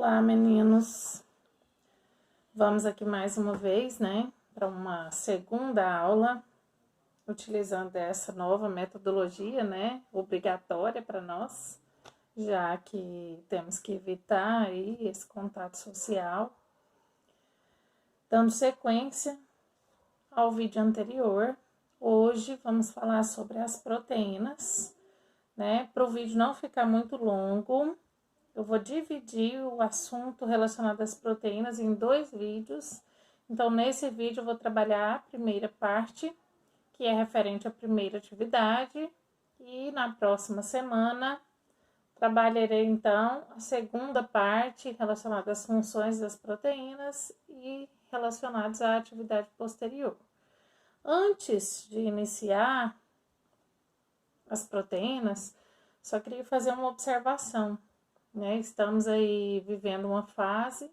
Olá, meninos! Vamos aqui mais uma vez, né, para uma segunda aula, utilizando essa nova metodologia, né, obrigatória para nós, já que temos que evitar aí esse contato social. Dando sequência ao vídeo anterior, hoje vamos falar sobre as proteínas, né, para o vídeo não ficar muito longo. Eu vou dividir o assunto relacionado às proteínas em 2 vídeos. Então, nesse vídeo, eu vou trabalhar a primeira parte, que é referente à primeira atividade. E na próxima semana, trabalharei, então, a segunda parte relacionada às funções das proteínas e relacionadas à atividade posterior. Antes de iniciar as proteínas, só queria fazer uma observação. Estamos aí vivendo uma fase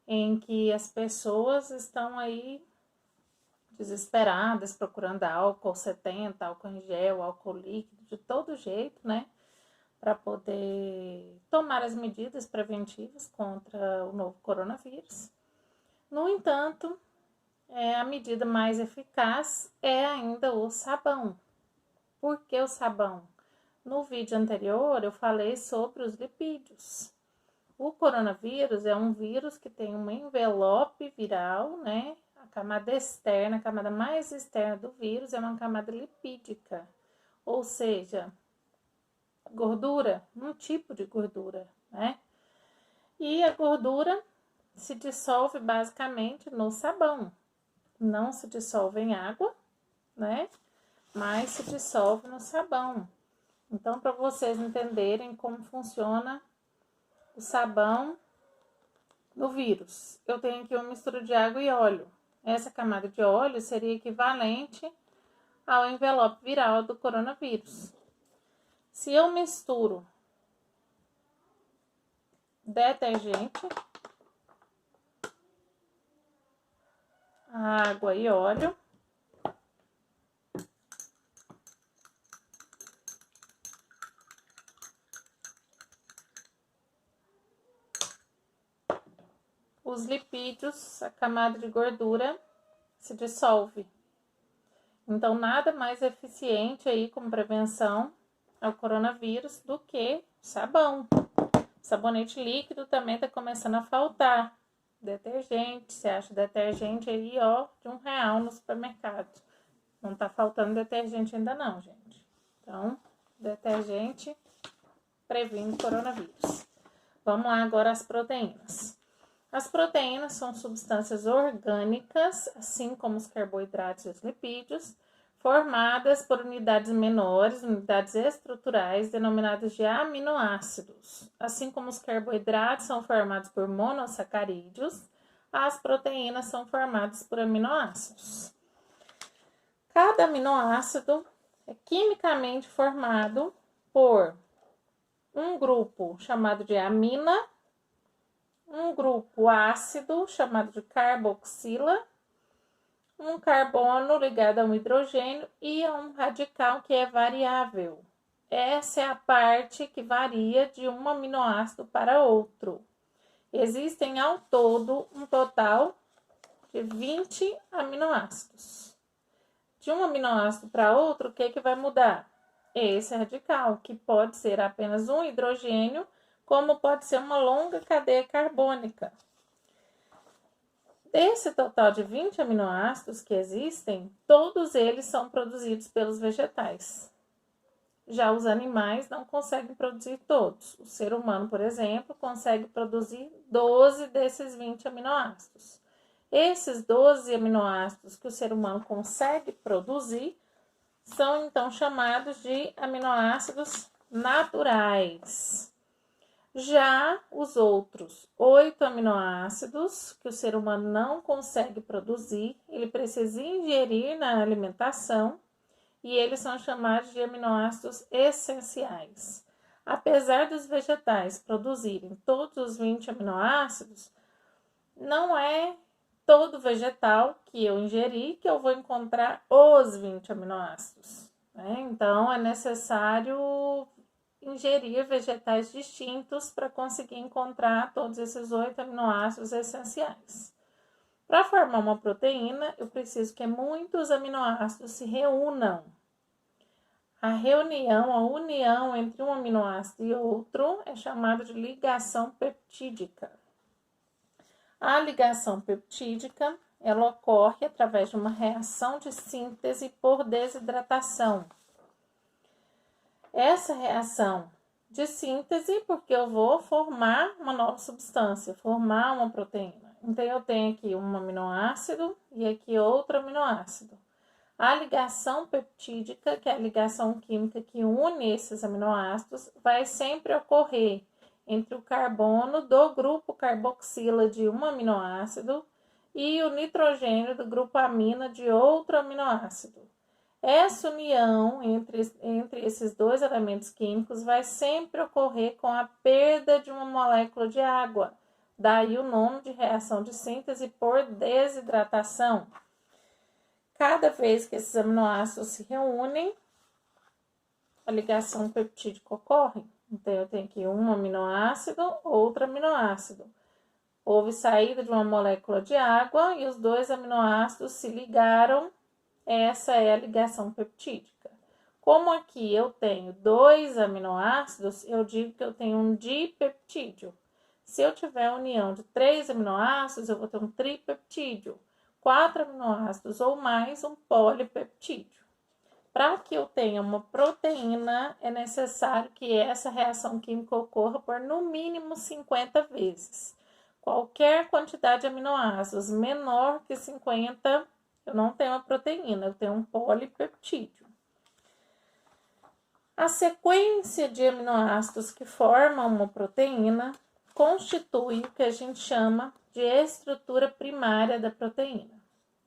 em que as pessoas estão aí desesperadas, procurando álcool 70, álcool em gel, álcool líquido, de todo jeito, né? Para poder tomar as medidas preventivas contra o novo coronavírus. No entanto, a medida mais eficaz é ainda o sabão. Por que o sabão? No vídeo anterior, eu falei sobre os lipídios. O coronavírus é um vírus que tem um envelope viral, né? A camada externa, a camada mais externa do vírus é uma camada lipídica, ou seja, gordura, um tipo de gordura, né? E a gordura se dissolve basicamente no sabão. Não se dissolve em água, né? Mas se dissolve no sabão. Então, para vocês entenderem como funciona o sabão no vírus, eu tenho aqui uma mistura de água e óleo. Essa camada de óleo seria equivalente ao envelope viral do coronavírus. Se eu misturo detergente, água e óleo, os lipídios, a camada de gordura, se dissolve. Então, nada mais eficiente aí como prevenção ao coronavírus do que sabão. Sabonete líquido também está começando a faltar. Detergente, você acha detergente aí, ó, de R$1 no supermercado. Não tá faltando detergente ainda não, gente. Então, detergente previne coronavírus. Vamos lá agora às proteínas. As proteínas são substâncias orgânicas, assim como os carboidratos e os lipídios, formadas por unidades menores, unidades estruturais, denominadas de aminoácidos. Assim como os carboidratos são formados por monossacarídeos, as proteínas são formadas por aminoácidos. Cada aminoácido é quimicamente formado por um grupo chamado de amina, um grupo ácido chamado de carboxila, um carbono ligado a um hidrogênio e a um radical que é variável. Essa é a parte que varia de um aminoácido para outro. Existem ao todo um total de 20 aminoácidos. De um aminoácido para outro, o que vai mudar? Esse radical, que pode ser apenas um hidrogênio, como pode ser uma longa cadeia carbônica. Desse total de 20 aminoácidos que existem, todos eles são produzidos pelos vegetais. Já os animais não conseguem produzir todos. O ser humano, por exemplo, consegue produzir 12 desses 20 aminoácidos. Esses 12 aminoácidos que o ser humano consegue produzir são então chamados de aminoácidos naturais. Já os outros 8 aminoácidos que o ser humano não consegue produzir, ele precisa ingerir na alimentação e eles são chamados de aminoácidos essenciais. Apesar dos vegetais produzirem todos os 20 aminoácidos, não é todo vegetal que eu ingeri que eu vou encontrar os 20 aminoácidos, né? Então, é necessário ingerir vegetais distintos para conseguir encontrar todos esses 8 aminoácidos essenciais. Para formar uma proteína, eu preciso que muitos aminoácidos se reúnam. A união entre um aminoácido e outro é chamada de ligação peptídica. A ligação peptídica, ela ocorre através de uma reação de síntese por desidratação. Essa reação de síntese, porque eu vou formar uma nova substância, formar uma proteína. Então, eu tenho aqui um aminoácido e aqui outro aminoácido. A ligação peptídica, que é a ligação química que une esses aminoácidos, vai sempre ocorrer entre o carbono do grupo carboxila de um aminoácido e o nitrogênio do grupo amina de outro aminoácido. Essa união entre esses dois elementos químicos vai sempre ocorrer com a perda de uma molécula de água. Daí o nome de reação de síntese por desidratação. Cada vez que esses aminoácidos se reúnem, a ligação peptídica ocorre. Então, eu tenho aqui um aminoácido, outro aminoácido. Houve saída de uma molécula de água e os dois aminoácidos se ligaram. Essa é a ligação peptídica. Como aqui eu tenho 2 aminoácidos, eu digo que eu tenho um dipeptídeo. Se eu tiver a união de 3 aminoácidos, eu vou ter um tripeptídeo. 4 aminoácidos ou mais, um polipeptídeo. Para que eu tenha uma proteína, é necessário que essa reação química ocorra por no mínimo 50 vezes. Qualquer quantidade de aminoácidos menor que 50, eu não tenho uma proteína, eu tenho um polipeptídeo. A sequência de aminoácidos que formam uma proteína constitui o que a gente chama de estrutura primária da proteína.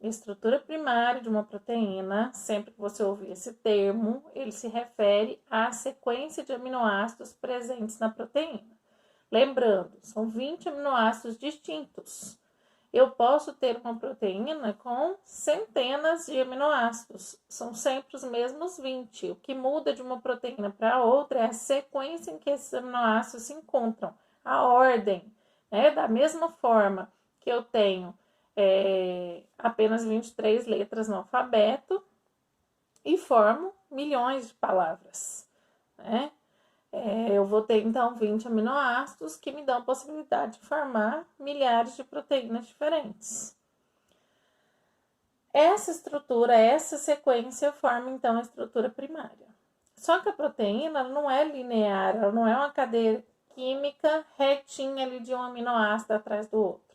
Estrutura primária de uma proteína, sempre que você ouvir esse termo, ele se refere à sequência de aminoácidos presentes na proteína. Lembrando, são 20 aminoácidos distintos. Eu posso ter uma proteína com centenas de aminoácidos, são sempre os mesmos 20. O que muda de uma proteína para outra é a sequência em que esses aminoácidos se encontram, a ordem, né? Da mesma forma que eu tenho apenas 23 letras no alfabeto e formo milhões de palavras, né? Eu vou ter, então, 20 aminoácidos que me dão a possibilidade de formar milhares de proteínas diferentes. Essa estrutura, essa sequência forma, então, a estrutura primária. Só que a proteína não é linear, ela não é uma cadeia química retinha ali de um aminoácido atrás do outro.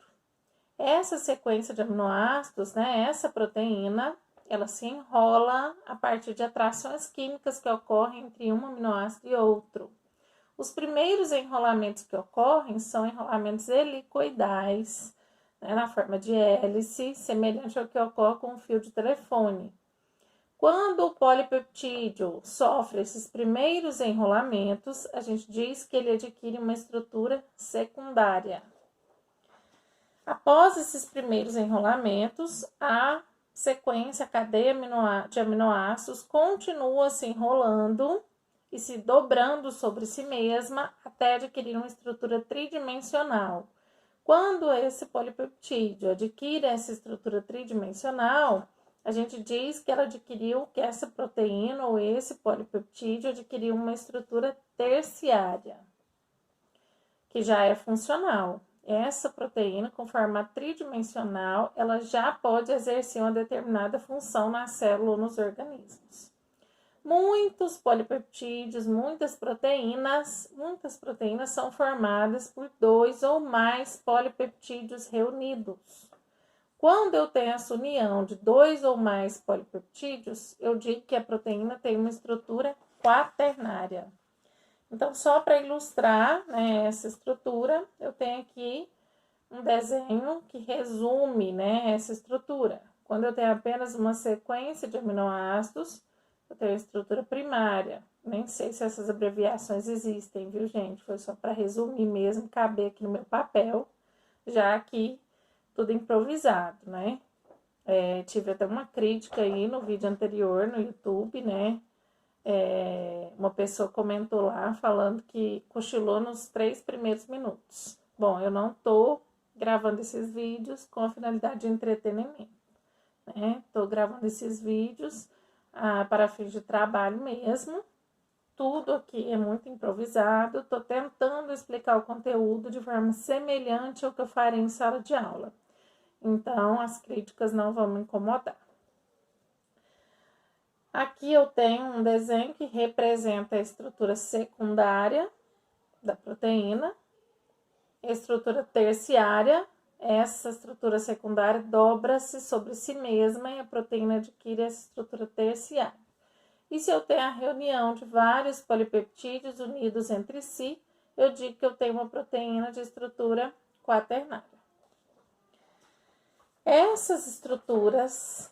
Essa sequência de aminoácidos, né, essa proteína, ela se enrola a partir de atrações químicas que ocorrem entre um aminoácido e outro. Os primeiros enrolamentos que ocorrem são enrolamentos helicoidais, né, na forma de hélice, semelhante ao que ocorre com um fio de telefone. Quando o polipeptídeo sofre esses primeiros enrolamentos, a gente diz que ele adquire uma estrutura secundária. Após esses primeiros enrolamentos, a sequência, a cadeia de aminoácidos continua se enrolando e se dobrando sobre si mesma até adquirir uma estrutura tridimensional. Quando esse polipeptídeo adquire essa estrutura tridimensional, a gente diz que ela adquiriu, que essa proteína ou esse polipeptídeo adquiriu uma estrutura terciária, que já é funcional. Essa proteína, com formato tridimensional, ela já pode exercer uma determinada função na célula ou nos organismos. Muitos polipeptídeos, muitas proteínas são formadas por 2 ou mais polipeptídeos reunidos. Quando eu tenho essa união de 2 ou mais polipeptídeos, eu digo que a proteína tem uma estrutura quaternária. Então, só para ilustrar, né, essa estrutura, eu tenho aqui um desenho que resume, né, essa estrutura. Quando eu tenho apenas uma sequência de aminoácidos, eu tenho a estrutura primária. Nem sei se essas abreviações existem, viu, gente? Foi só para resumir mesmo, caber aqui no meu papel, já que tudo improvisado, né? Tive até uma crítica aí no vídeo anterior no YouTube, né? Uma pessoa comentou lá falando que cochilou nos 3 primeiros minutos. Bom, eu não tô gravando esses vídeos com a finalidade de entretenimento, né? Tô gravando esses vídeos para fins de trabalho mesmo. Tudo aqui é muito improvisado. Tô tentando explicar o conteúdo de forma semelhante ao que eu faria em sala de aula. Então, as críticas não vão me incomodar. Aqui eu tenho um desenho que representa a estrutura secundária da proteína. A estrutura terciária, essa estrutura secundária dobra-se sobre si mesma e a proteína adquire essa estrutura terciária. E se eu tenho a reunião de vários polipeptídeos unidos entre si, eu digo que eu tenho uma proteína de estrutura quaternária. Essas estruturas,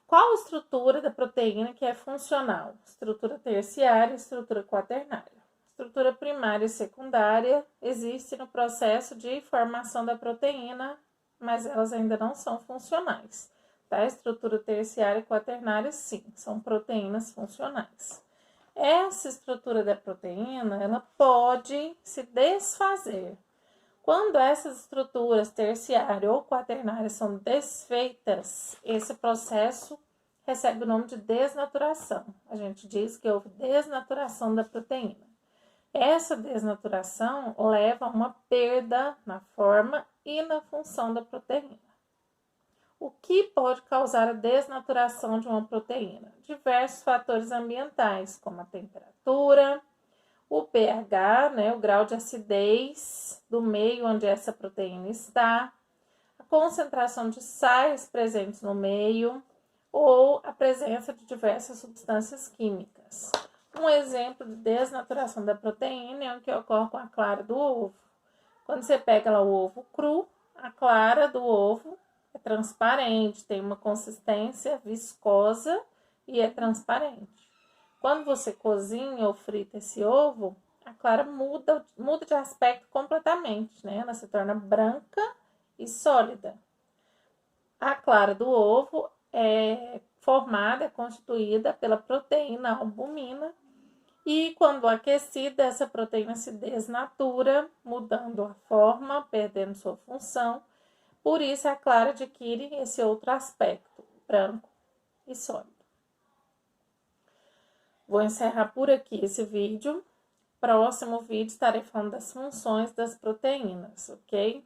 qual estrutura da proteína que é funcional? Estrutura terciária e estrutura quaternária. Estrutura primária e secundária existe no processo de formação da proteína, mas elas ainda não são funcionais. Tá? Estrutura terciária e quaternária, sim, são proteínas funcionais. Essa estrutura da proteína, ela pode se desfazer. Quando essas estruturas terciária ou quaternária são desfeitas, esse processo recebe o nome de desnaturação. A gente diz que houve desnaturação da proteína. Essa desnaturação leva a uma perda na forma e na função da proteína. O que pode causar a desnaturação de uma proteína? Diversos fatores ambientais, como a temperatura, o pH, né, o grau de acidez do meio onde essa proteína está, a concentração de sais presentes no meio ou a presença de diversas substâncias químicas. Um exemplo de desnaturação da proteína é o que ocorre com a clara do ovo. Quando você pega lá o ovo cru, a clara do ovo é transparente, tem uma consistência viscosa e é transparente. Quando você cozinha ou frita esse ovo, a clara muda de aspecto completamente, né? Ela se torna branca e sólida. A clara do ovo é formada, é constituída pela proteína albumina e quando aquecida, essa proteína se desnatura, mudando a forma, perdendo sua função. Por isso, a clara adquire esse outro aspecto, branco e sólido. Vou encerrar por aqui esse vídeo. Próximo vídeo estarei falando das funções das proteínas, ok?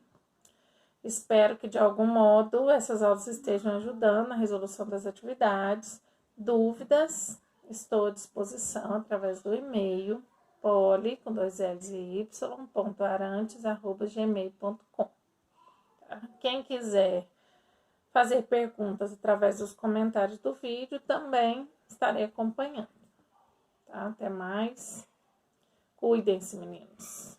Espero que de algum modo essas aulas estejam ajudando na resolução das atividades. Dúvidas, estou à disposição através do e-mail poli, com 2 L's e Y, .arantes@gmail.com. Tá? Quem quiser fazer perguntas através dos comentários do vídeo, também estarei acompanhando. Tá? Até mais. Cuidem-se, meninos.